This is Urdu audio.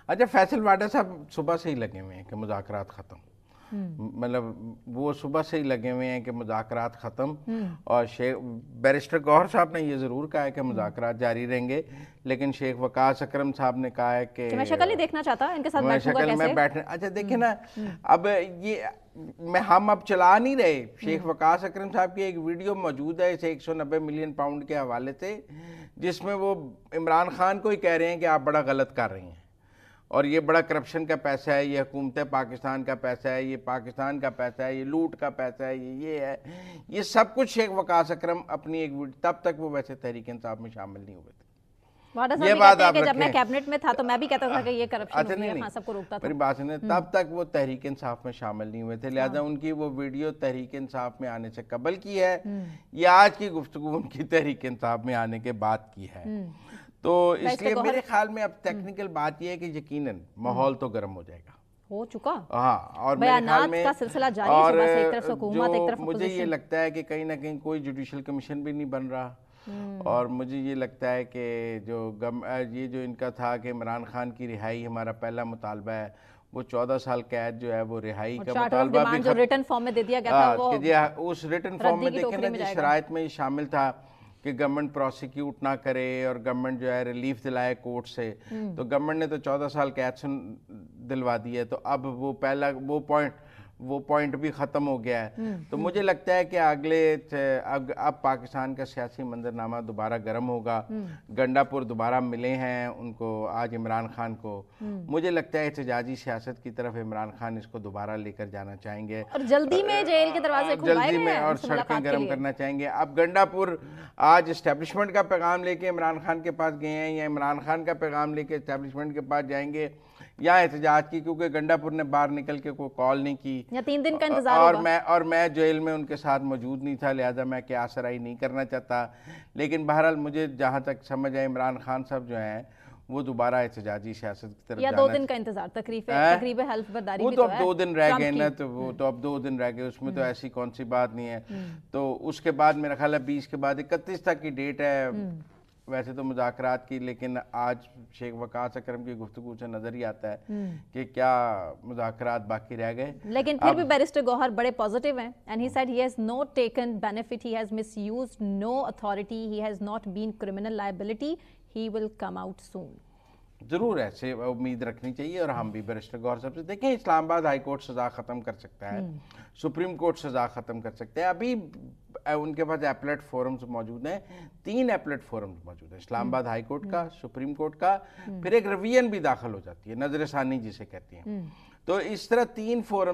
اچھا فیصل واڈا صاحب صبح سے ہی لگے ہوئے ہیں کہ مذاکرات ختم، مطلب وہ صبح سے ہی لگے ہوئے ہیں کہ مذاکرات ختم، اور بیرسٹر گوہر صاحب نے یہ ضرور کہا ہے کہ مذاکرات جاری رہیں گے، لیکن شیخ وقاص اکرم صاحب نے کہا ہے کہ میں شکل نہیں دیکھنا چاہتا ان کے ساتھ بیٹھوں گا کیسے بیٹھنے. اچھا دیکھیں نا، اب یہ ہم اب چلا نہیں رہے. شیخ وقاص اکرم صاحب کی ایک ویڈیو موجود ہے اسے 190 ملین پاؤنڈ کے حوالے سے، جس میں وہ عمران خان کو ہی کہہ رہے ہیں کہ آپ بڑا غلط کر رہے ہیں، اور یہ بڑا کرپشن کا پیسہ ہے، یہ حکومت پاکستان کا پیسہ ہے، یہ پاکستان کا پیسہ ہے، یہ لوٹ کا پیسہ ہے، یہ ہے، یہ سب کچھ شیخ وقاص اکرم اپنی ایک ویڈیو. تب تک وہ ویسے تحریک انصاف میں شامل نہیں ہوئے تھے. واڈا صاحب بھی کہتے ہیں کہ جب میں کیبنٹ میں تھا تو میں بھی کہتا تھا کہ یہ کرپشن ہوتی ہے، ہاں سب کو روکتا تھا. میری بات سنیں، تب تک وہ تحریک انصاف میں شامل نہیں ہوئے تھے، لہٰذا ان کی وہ ویڈیو تحریک انصاف میں آنے سے قبل کی ہے، یہ آج کی گفتگو ان کی تحریک انصاف میں آنے کے بعد کی ہے. تو اس لیے میرے خیال میں اب ٹیکنیکل بات یہ ہے کہ یقیناً ماحول تو گرم ہو جائے گا، ہو چکا. ہاں، اور بیانات کا سلسلہ جاری ہے صبح سے، ایک طرف حکومت ایک طرف مجھے یہ لگتا ہے کہ کہیں نہ کہیں کوئی جوڈیشل کمیشن بھی نہیں بن رہا، اور مجھے یہ لگتا ہے کہ یہ جو ان کا تھا کہ عمران خان کی رہائی ہمارا پہلا مطالبہ ہے، وہ 14 سال قید جو ہے وہ رہائی کا مطالبہ بھی جو ریٹن فارم میں دے دیا گیا تھا وہ اس ریٹن فارم میں دیکھیں نا جس شرائط میں یہ شامل تھا کہ گورنمنٹ پروسیکیوٹ نہ کرے اور گورنمنٹ جو ہے ریلیف دلائے کورٹ سے، تو گورنمنٹ نے تو 14 سال قید دلوا دی ہے، تو اب وہ پوائنٹ بھی ختم ہو گیا ہے. تو مجھے لگتا ہے کہ اب پاکستان کا سیاسی منظرنامہ دوبارہ گرم ہوگا. گنڈا پور دوبارہ ملے ہیں ان کو آج عمران خان کو. مجھے لگتا ہے احتجاجی سیاست کی طرف عمران خان اس کو دوبارہ لے کر جانا چاہیں گے، اور جلدی میں جیل کے دروازے کھلوائے جلدی میں، اور سڑکیں گرم کرنا چاہیں گے. اب گنڈا پور آج اسٹیبلشمنٹ کا پیغام لے کے عمران خان کے پاس گئے ہیں، یا عمران خان کا پیغام لے کے اسٹیبلشمنٹ کے پاس جائیں گے، یا احتجاج کی، کیونکہ گنڈا پور نے باہر نکل کے کوئی کال نہیں کی، یا 3 دن کا انتظار ہوگا، اور میں جیل میں ان کے ساتھ موجود نہیں تھا، لہذا میں کیا سرائی نہیں کرنا چاہتا. لیکن بہرحال مجھے جہاں تک سمجھ آئے عمران خان صاحب جو ہیں وہ دوبارہ احتجاجی سیاست کی طرف یا 2 دن کا انتظار، تقریب حلف برداری بھی تو ہے. وہ تو اب 2 دن رہ گئے نا، تو وہ تو اب 2 دن رہ گئے، اس میں تو ایسی کون سی بات نہیں ہے. تو اس کے بعد میرا خیال ہے 20 کے بعد 31 تک کی ڈیٹ ہے ویسے تو مذاکرات کی، لیکن آج شیخ وقاص اکرم کی گفتگو سے نظر ہی آتا ہے کہ کیا مذاکرات باقی رہ گئے. لیکن پھر بھی بیرسٹر گوہر بڑے پازیٹیو ہیں، and he said he has not taken benefit, he has misused no authority, he has not been criminal liability, he will come out soon. ضرور ایسے امید رکھنی چاہیے، اور ہم بھی بیرسٹر گوہر صاحب سے دیکھیں، اسلام آباد ہائی کورٹ سزا ختم کر سکتا ہے، سپریم کورٹ سزا ختم کر سکتے ہیں. ابھی ان کے پاس ایپلیٹ فورمز موجود ہیں، 3 ایپلیٹ فورمز موجود ہیں، اسلام آباد ہائی کورٹ کا، سپریم کورٹ کا، پھر ایک ریویژن بھی داخل ہو جاتی ہے، نظر ثانی جسے کہتے ہیں. تو اس طرح 3 فورم